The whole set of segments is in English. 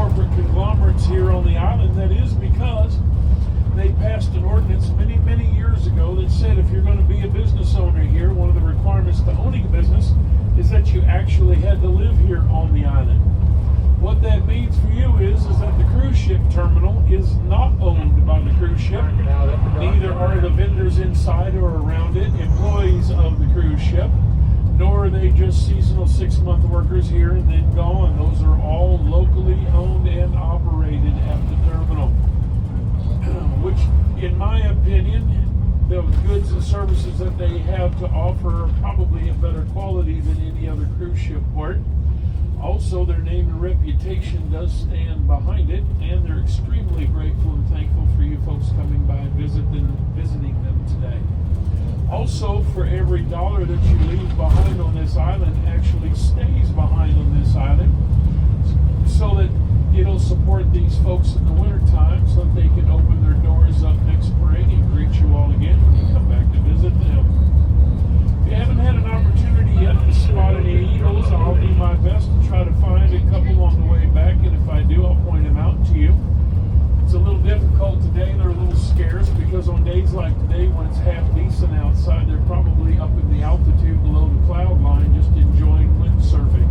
corporate conglomerates here on the island. That is because they passed an ordinance many, many years ago that said if you're going to be a business owner here, one of the requirements to owning a business is that you actually had to live here on the island. What that means for you is that the cruise ship terminal is not owned by the cruise ship. Neither are the vendors inside or around it employees of the cruise ship, nor are they just seasonal 6-month workers here and then gone. Those are all locally owned and operated at the terminal, which, in my opinion, the goods and services that they have to offer are probably a better quality than any other cruise ship port. Also, their name and reputation does stand behind it, and they're extremely grateful and thankful for you folks coming by and visiting them today. Also, for every dollar that you leave behind on this island actually stays behind on this island, so that it'll support these folks in the wintertime so that they can open their doors up next spring and greet you all again when you come back to visit them. If you haven't had an opportunity yet to spot any eagles, I'll do my best to try to find a couple on the way back, and if I do, I'll point them out to you. It's a little difficult today. They're a little scarce because on days like today when it's half decent outside, they're probably up in the altitude below the cloud line just enjoying windsurfing.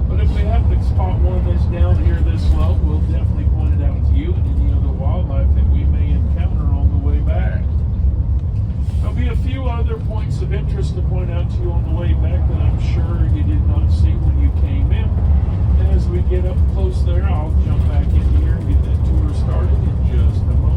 But if we happen to spot one that's down here this low, we'll definitely point it out to you and any other wildlife that we may encounter on the way back. There'll be a few other points of interest to point out to you on the way back that I'm sure you did not see when you came in. And as we get up close there, I'll jump back in here and get that tour started in just a moment.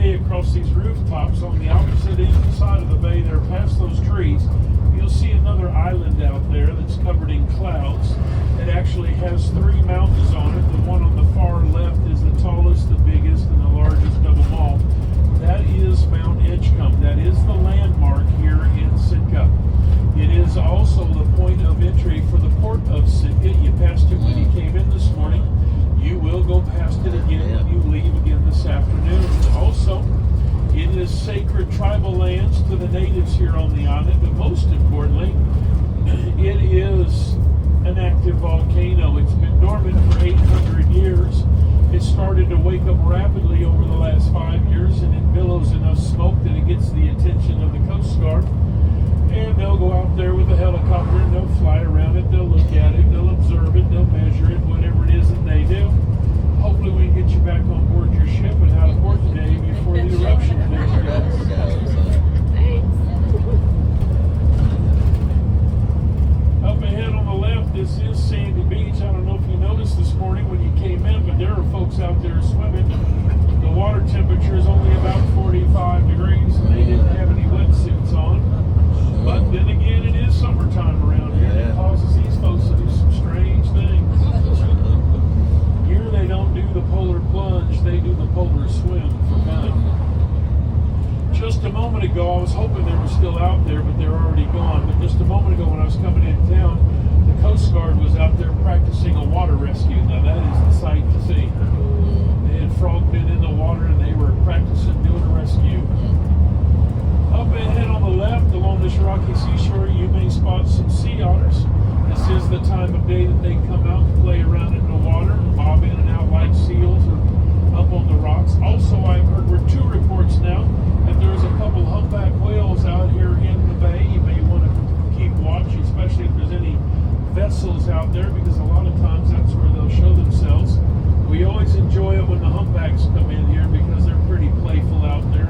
Across these rooftops on the opposite end side of the bay there, past those trees, you'll see another island out there that's covered in clouds. It actually has 3 mountains on it. The one on the far left is the tallest, the biggest, and the largest of them all. That is Mount Edgecombe. That is the landmark here in Sitka. It is also the point of entry for the port of Sitka. You passed it when you came in this morning. You will go past it again when you leave again this afternoon. Also, it is sacred tribal lands to the natives here on the island, but most importantly, it is an active volcano. It's been dormant for 800 years. It started to wake up rapidly over the last 5 years, and it billows enough smoke that it gets the attention of the Coast Guard. And they'll go out there with a helicopter and they'll fly around it, they'll look at it, they'll observe it, they'll measure it, whatever it is that they do. Hopefully we can get you back on board your ship and out of port today before the eruption takes place. Up ahead on the left, this is Sandy Beach. I don't know if you noticed this morning when you came in, but there are folks out there swimming. The water temperature is only about 45 degrees and they didn't have any wetsuits on. But then again, it is summertime around here. It causes these folks to do some strange things. Here they don't do the polar plunge, they do the polar swim for fun. Just a moment ago, I was hoping they were still out there, but they're already gone. But just a moment ago when I was coming in town, the Coast Guard was out there practicing a water rescue. Now that is the sight to see. They had frog been in the water and they were practicing doing a rescue. Up ahead on the left, along this rocky seashore, you may spot some sea otters. This is the time of day that they come out and play around in the water, bob in and out like seals or up on the rocks. Also, I've heard 2 reports now that there's a couple humpback whales out here in the bay. You may want to keep watch, especially if there's any vessels out there, because a lot of times that's where they'll show themselves. We always enjoy it when the humpbacks come in here because they're pretty playful out there.